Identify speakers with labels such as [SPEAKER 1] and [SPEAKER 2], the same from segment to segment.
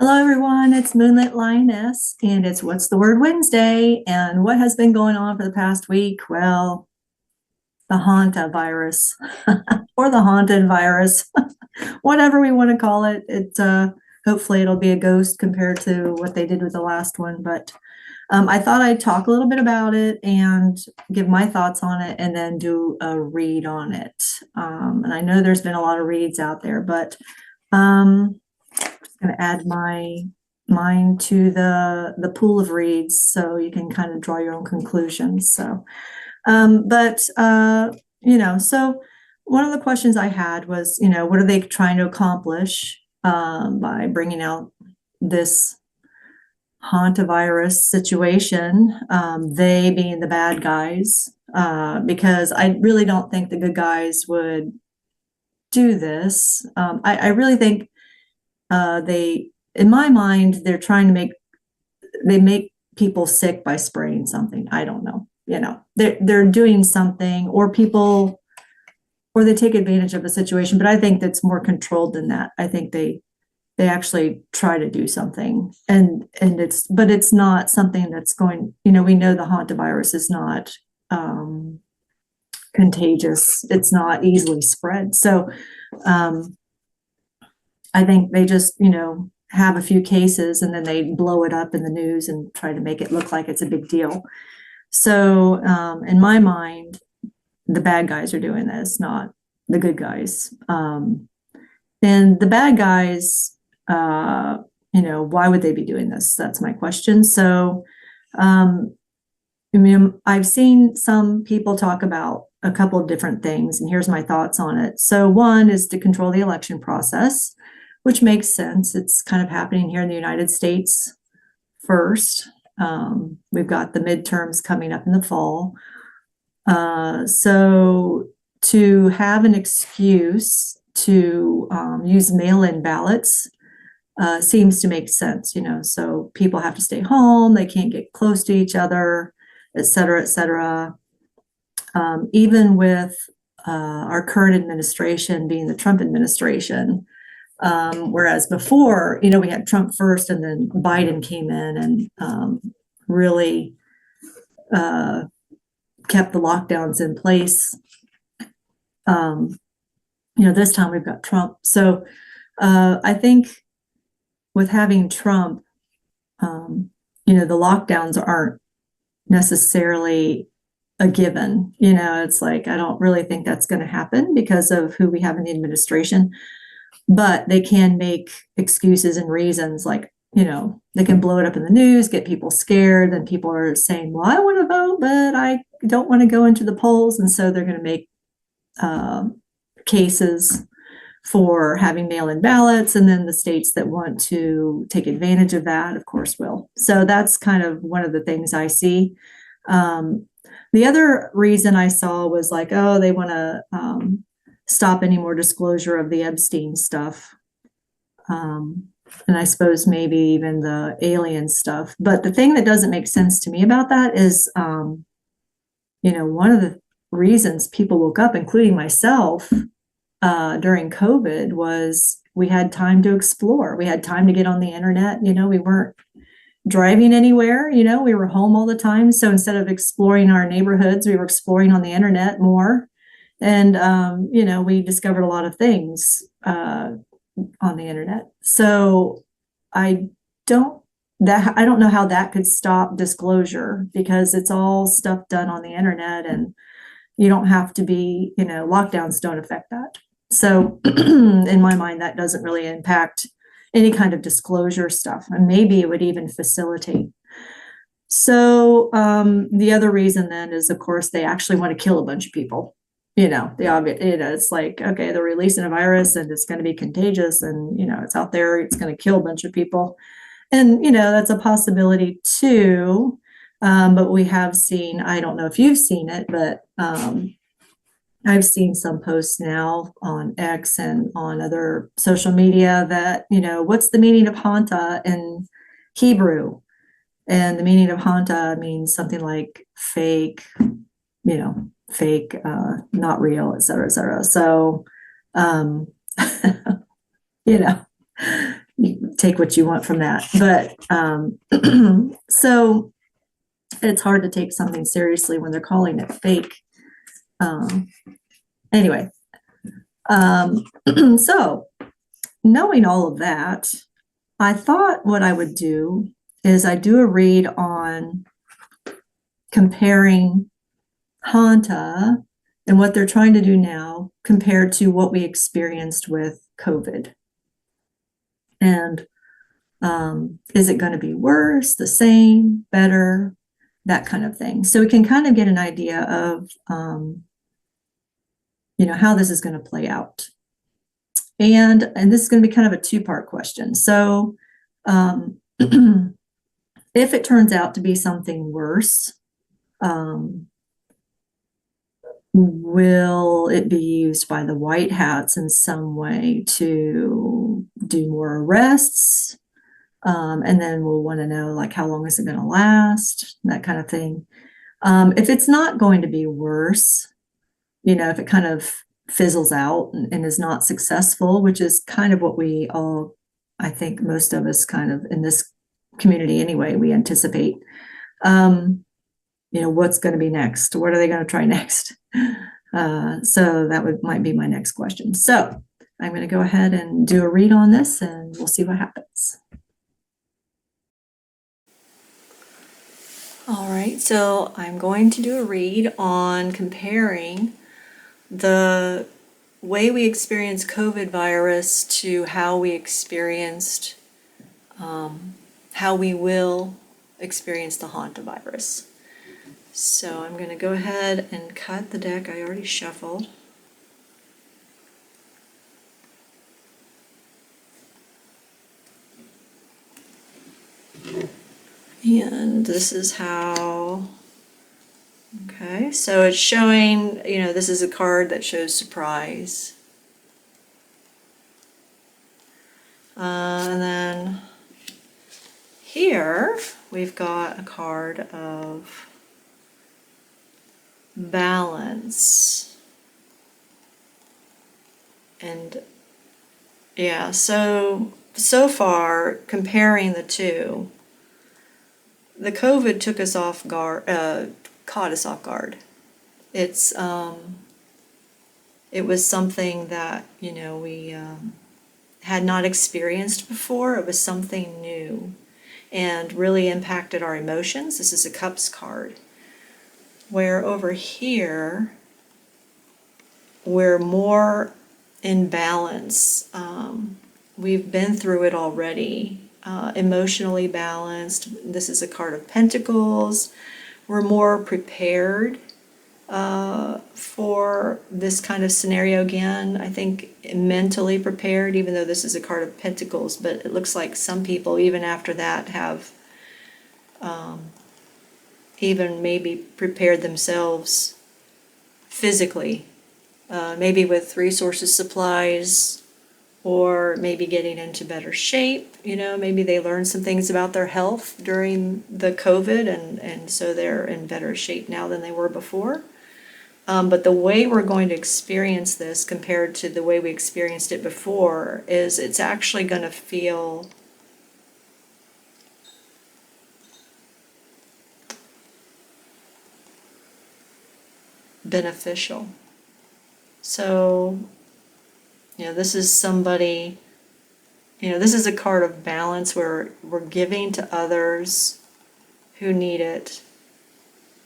[SPEAKER 1] Hello, everyone. It's Moonlit Lioness, and it's What's the Word Wednesday. And what has been going on for the past week? Well, the Hanta virus or the haunted virus, whatever we want to call it. Hopefully it'll be a ghost compared to what they did with the last one. But I thought I'd talk a little bit about it and give my thoughts on it, and then do a read on it. And I know there's been a lot of reads out there, but going to add mine to the pool of reads, so you can kind of draw your own conclusions. So, so one of the questions I had was, what are they trying to accomplish by bringing out this hantavirus situation? They being the bad guys, because I really don't think the good guys would do this. I really think in my mind, they're trying to make people sick by spraying something. I don't know. They're doing something, or they take advantage of a situation, but I think that's more controlled than that. I think they actually try to do something, but it's not something that's going, we know the hantavirus is not contagious. It's not easily spread. So, I think they just, have a few cases and then they blow it up in the news and try to make it look like it's a big deal. So in my mind, the bad guys are doing this, not the good guys. And the bad guys, why would they be doing this? That's my question. So, I've seen some people talk about a couple of different things, and here's my thoughts on it. So one is to control the election process, which makes sense. It's kind of happening here in the United States first. We've got the midterms coming up in the fall. So to have an excuse to use mail-in ballots seems to make sense, so people have to stay home, they can't get close to each other, et cetera, et cetera. Even with our current administration being the Trump administration, whereas before, we had Trump first and then Biden came in and really kept the lockdowns in place. This time we've got Trump. So I think with having Trump, the lockdowns aren't necessarily a given. It's like, I don't really think that's going to happen because of who we have in the administration. But they can make excuses and reasons, like, they can blow it up in the news, get people scared. Then people are saying, well, I want to vote, but I don't want to go into the polls. And so they're going to make cases for having mail-in ballots. And then the states that want to take advantage of that, of course, will. So that's kind of one of the things I see. The other reason I saw was like, oh, they want to stop any more disclosure of the Epstein stuff. And I suppose maybe even the alien stuff. But the thing that doesn't make sense to me about that is, one of the reasons people woke up, including myself, during COVID was we had time to explore. We had time to get on the internet. We weren't driving anywhere, we were home all the time. So instead of exploring our neighborhoods, we were exploring on the internet more. And, we discovered a lot of things on the internet. So I don't know how that could stop disclosure, because it's all stuff done on the internet and you don't have to be, lockdowns don't affect that. So in my mind, that doesn't really impact any kind of disclosure stuff. And maybe it would even facilitate. So the other reason then is, of course, they actually want to kill a bunch of people. The obvious, it's like, okay, they're releasing a virus and it's going to be contagious and, it's out there, it's going to kill a bunch of people. And, that's a possibility too. But we have seen, I don't know if you've seen it, but I've seen some posts now on X and on other social media that, what's the meaning of Hanta in Hebrew? And the meaning of Hanta means something like fake, fake, not real, et cetera, et cetera. So, take what you want from that. But so it's hard to take something seriously when they're calling it fake. Anyway, so knowing all of that, I thought what I would do is I do a read on comparing Hanta and what they're trying to do now compared to what we experienced with COVID. And is it going to be worse, the same, better, that kind of thing. So we can kind of get an idea of, how this is going to play out. And this is going to be kind of a two-part question. So if it turns out to be something worse, will it be used by the white hats in some way to do more arrests? And then we'll want to know, like, how long is it going to last, that kind of thing. If it's not going to be worse, if it kind of fizzles out and is not successful, which is kind of what we all, I think most of us kind of in this community anyway, we anticipate, what's going to be next? What are they going to try next? So that might be my next question. So I'm going to go ahead and do a read on this and we'll see what happens. All right, so I'm going to do a read on comparing the way we experienced COVID virus to how we experienced, how we will experience the Hanta virus. So I'm going to go ahead and cut the deck I already shuffled. And this is how, okay, so it's showing, this is a card that shows surprise. And then here we've got a card of balance. And yeah, so far comparing the two, the COVID took us off guard, caught us off guard. It was something that, we had not experienced before. It was something new and really impacted our emotions. This is a Cups card. Where over here, we're more in balance. We've been through it already. Emotionally balanced. This is a card of Pentacles. We're more prepared for this kind of scenario again. I think mentally prepared, even though this is a card of Pentacles, but it looks like some people, even after that, have even maybe prepared themselves physically, maybe with resources, supplies, or maybe getting into better shape. Maybe they learned some things about their health during the COVID, and so they're in better shape now than they were before. But the way we're going to experience this compared to the way we experienced it before is it's actually going to feel beneficial. So, this is somebody, this is a card of balance where we're giving to others who need it.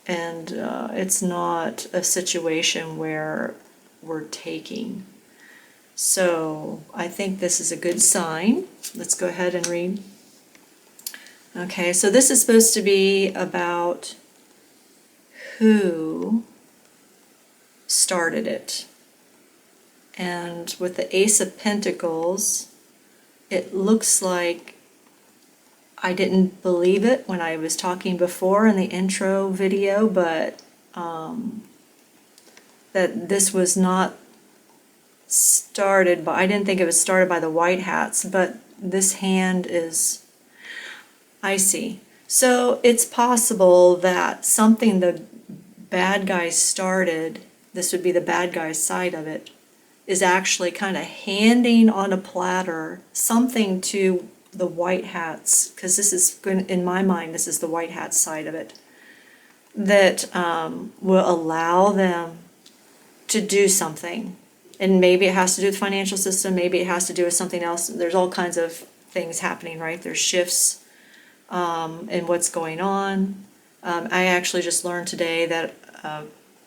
[SPEAKER 1] And it's not a situation where we're taking. So I think this is a good sign. Let's go ahead and read. Okay, so this is supposed to be about who started it. And with the Ace of Pentacles, it looks like I didn't believe it when I was talking before in the intro video, but that this was not started by, I didn't think it was started by the white hats, but this hand is, I see. So it's possible that something the bad guys started, this would be the bad guy's side of it, is actually kind of handing on a platter something to the white hats, because this is going, in my mind, this is the white hat side of it, that will allow them to do something. And maybe it has to do with financial system, maybe it has to do with something else. There's all kinds of things happening, right? There's shifts in what's going on. I actually just learned today that a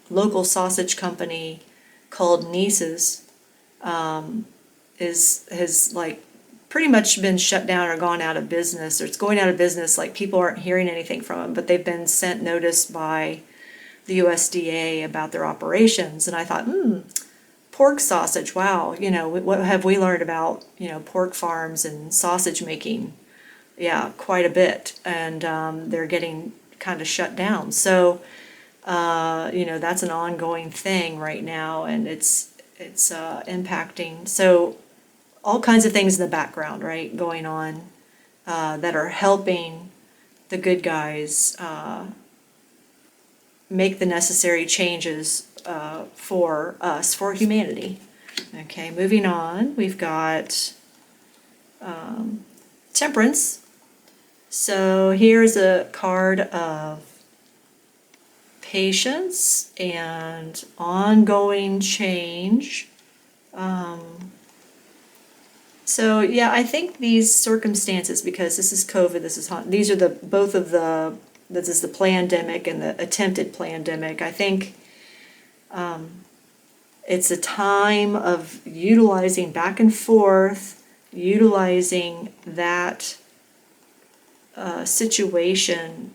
[SPEAKER 1] local sausage company called Nice's has like pretty much been shut down or gone out of business, or it's going out of business. Like, people aren't hearing anything from them, but they've been sent notice by the USDA about their operations. And I thought, pork sausage, wow, what have we learned about, pork farms and sausage making? Yeah, quite a bit. And they're getting kind of shut down. So, that's an ongoing thing right now, and it's impacting. So all kinds of things in the background, right, going on that are helping the good guys make the necessary changes for us, for humanity. Okay, moving on, we've got Temperance. So here's a card of patience and ongoing change. So yeah, I think these circumstances, because this is COVID, these are this is the pandemic and the attempted pandemic. I think it's a time of utilizing back and forth, utilizing that situation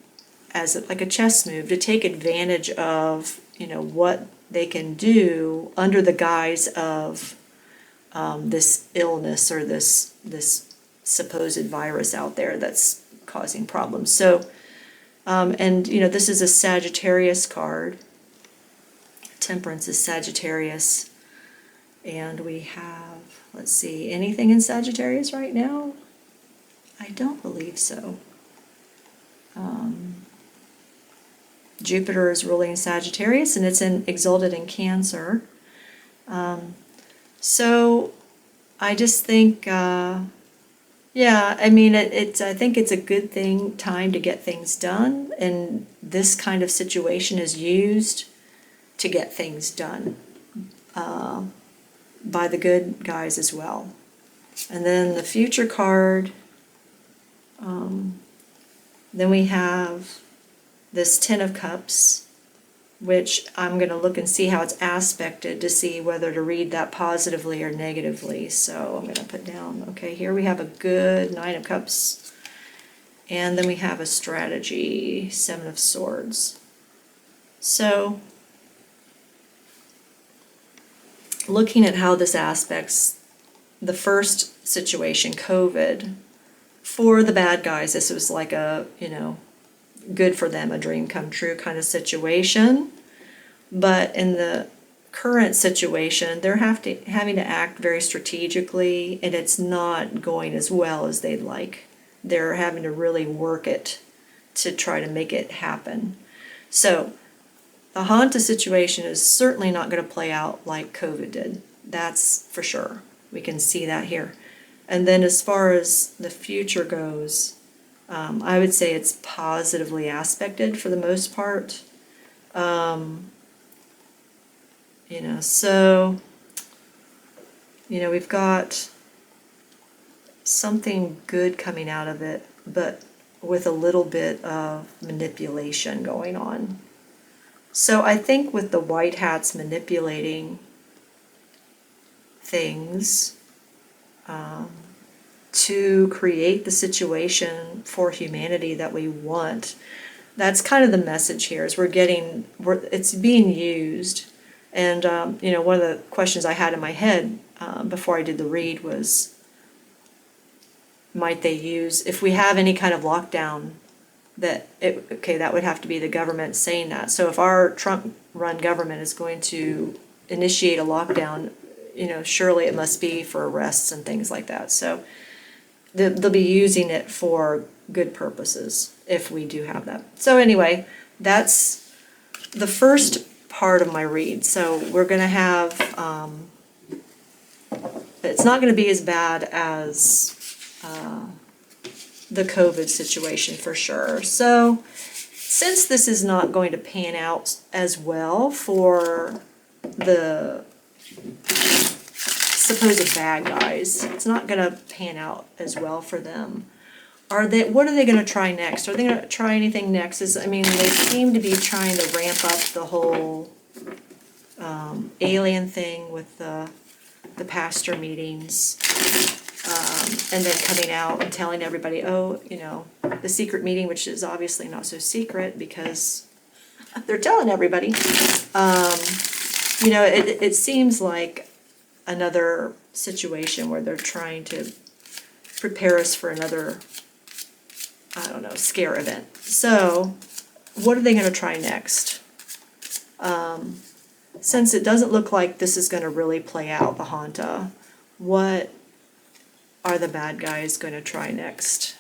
[SPEAKER 1] as like a chess move to take advantage of, what they can do under the guise of this illness or this supposed virus out there that's causing problems. So, and this is a Sagittarius card. Temperance is Sagittarius, and we have, let's see, anything in Sagittarius right now? I don't believe so. Jupiter is ruling Sagittarius, and it's exalted in Cancer. So I just think, I think it's a good time to get things done, and this kind of situation is used to get things done by the good guys as well. And then the future card, then we have this Ten of Cups, which I'm going to look and see how it's aspected to see whether to read that positively or negatively. So I'm going to put down, okay, here we have a good Nine of Cups, and then we have a strategy, Seven of Swords. So looking at how this aspects the first situation, COVID, for the bad guys, this was like a, good for them, a dream come true kind of situation. But in the current situation, they're having to act very strategically, and it's not going as well as they'd like. They're having to really work it to try to make it happen. So the Hanta situation is certainly not going to play out like COVID did. That's for sure. We can see that here. And then as far as the future goes, I would say it's positively aspected for the most part. So, we've got something good coming out of it, but with a little bit of manipulation going on. So I think with the white hats manipulating things, to create the situation for humanity that we want. That's kind of the message here, is it's being used. And, one of the questions I had in my head before I did the read was, might they use, if we have any kind of lockdown, that would have to be the government saying that. So if our Trump-run government is going to initiate a lockdown, surely it must be for arrests and things like that. So they'll be using it for good purposes if we do have that. So anyway, that's the first part of my read. So we're going to have, it's not going to be as bad as the COVID situation for sure. So since this is not going to pan out as well for the supposed bad guys, it's not going to pan out as well for them. What are they going to try next? Are they going to try anything next? I mean, they seem to be trying to ramp up the whole alien thing with the pastor meetings, and then coming out and telling everybody, oh, the secret meeting, which is obviously not so secret because they're telling everybody. It seems like another situation where they're trying to prepare us for another, I don't know, scare event. So what are they going to try next? Since it doesn't look like this is going to really play out, the Hanta, what are the bad guys going to try next?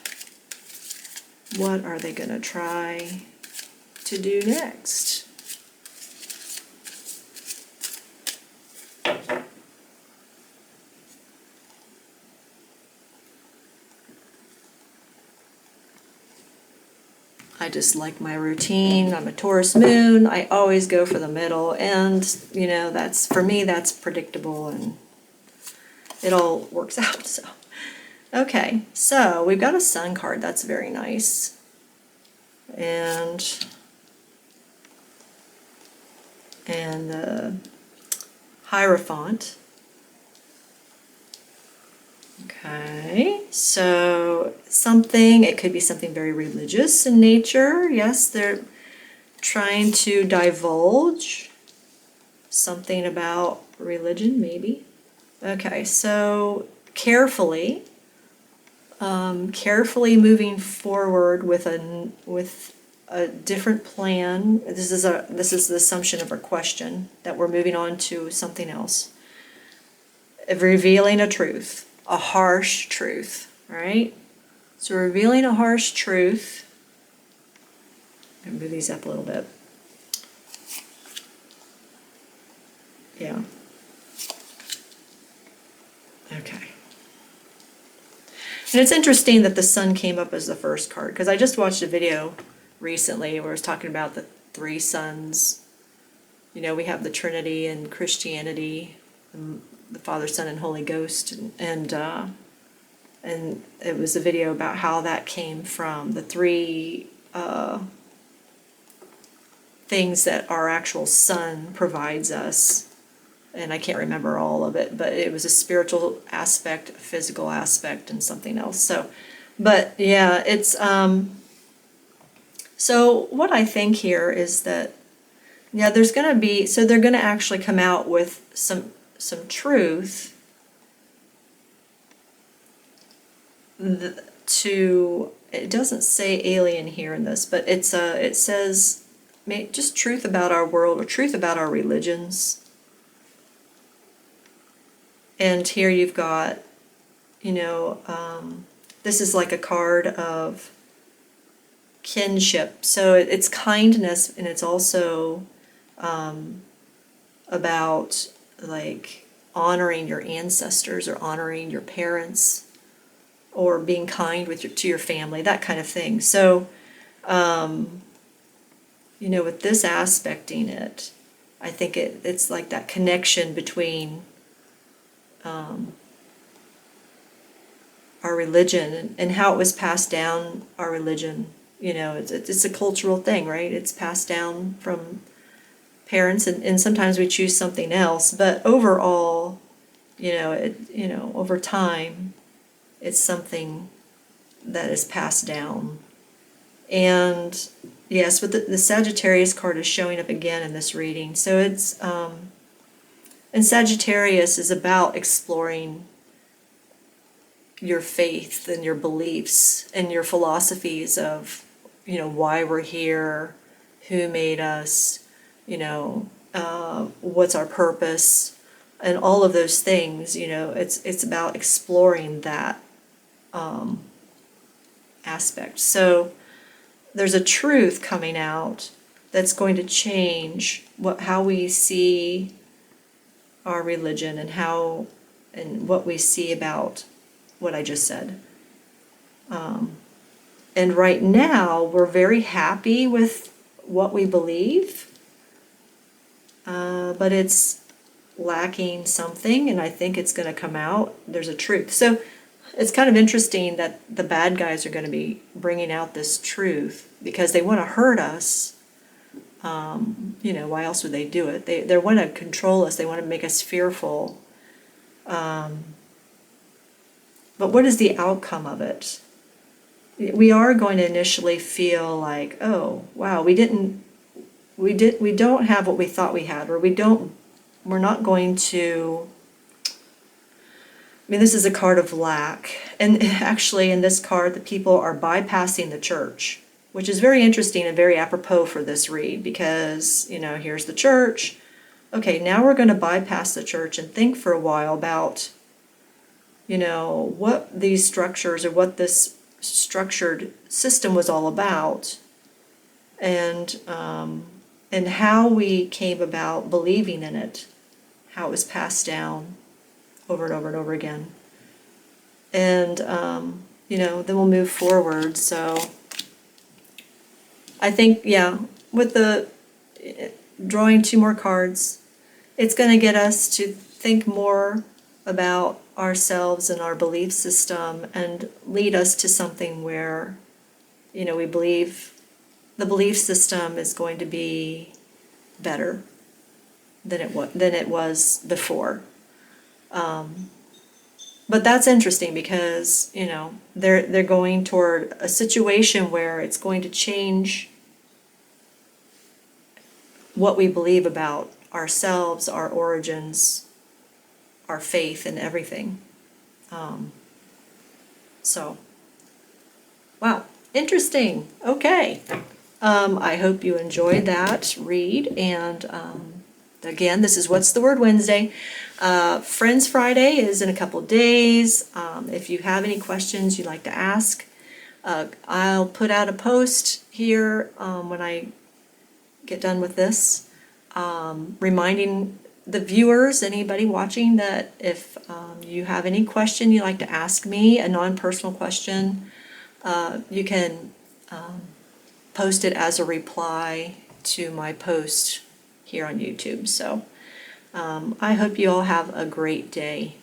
[SPEAKER 1] What are they going to try to do next? I just like my routine. I'm a Taurus moon. I always go for the middle, and that's, for me, that's predictable and it all works out. So okay, so we've got a Sun card. That's very nice. And the Hierophant. Okay, so it could be something very religious in nature. Yes, they're trying to divulge something about religion, maybe. Okay, so carefully moving forward with a different plan. This is the assumption of our question, that we're moving on to something else. Revealing a truth. A harsh truth, right? So revealing a harsh truth. I'm going to move these up a little bit. Yeah. Okay. And it's interesting that the Sun came up as the first card, because I just watched a video recently where it was talking about the three suns. We have the Trinity in Christianity, the Father, Son, and Holy Ghost, and it was a video about how that came from the three things that our actual sun provides us. And I can't remember all of it, but it was a spiritual aspect, a physical aspect, and something else. So, but yeah, it's so what I think here is that, yeah, there's going to be, so they're going to actually come out with some truth it doesn't say alien here in this, but it says just truth about our world, or truth about our religions. And here you've got, this is like a card of kinship. So it's kindness, and it's also about like honoring your ancestors or honoring your parents or being kind to your family, that kind of thing. So, with this aspecting it, I think it's like that connection between our religion and how it was passed down, our religion. It's a cultural thing, right? It's passed down from parents, and sometimes we choose something else, but overall, over time, it's something that is passed down. And yes, but the Sagittarius card is showing up again in this reading. So it's and Sagittarius is about exploring your faith and your beliefs and your philosophies of why we're here, who made us, what's our purpose, and all of those things. It's about exploring that aspect. So there's a truth coming out that's going to change how we see our religion and what we see about what I just said. And right now, we're very happy with what we believe, but it's lacking something, and I think it's going to come out. There's a truth. So it's kind of interesting that the bad guys are going to be bringing out this truth because they want to hurt us. Why else would they do it? They want to control us. They want to make us fearful. But what is the outcome of it? We are going to initially feel like, oh, wow, we don't have what we thought we had, or we're not going to. I mean, this is a card of lack. And actually, in this card, the people are bypassing the church, which is very interesting and very apropos for this read because, here's the church. Okay, now we're going to bypass the church and think for a while about, what these structures or what this structured system was all about, and how we came about believing in it, how it was passed down over and over and over again. And, then we'll move forward. So I think, with the drawing 2 more cards, it's going to get us to think more about ourselves and our belief system and lead us to something where, we believe the belief system is going to be better than it was before. But that's interesting because, they're going toward a situation where it's going to change what we believe about ourselves, our origins, our faith, and everything. Wow, interesting. Okay. I hope you enjoyed that read. And again, this is What's the Word Wednesday. Friends Friday is in a couple days. If you have any questions you'd like to ask, I'll put out a post here when I get done with this, reminding the viewers, anybody watching, that if you have any question you'd like to ask me, a non-personal question, you can post it as a reply to my post here on YouTube. So I hope you all have a great day.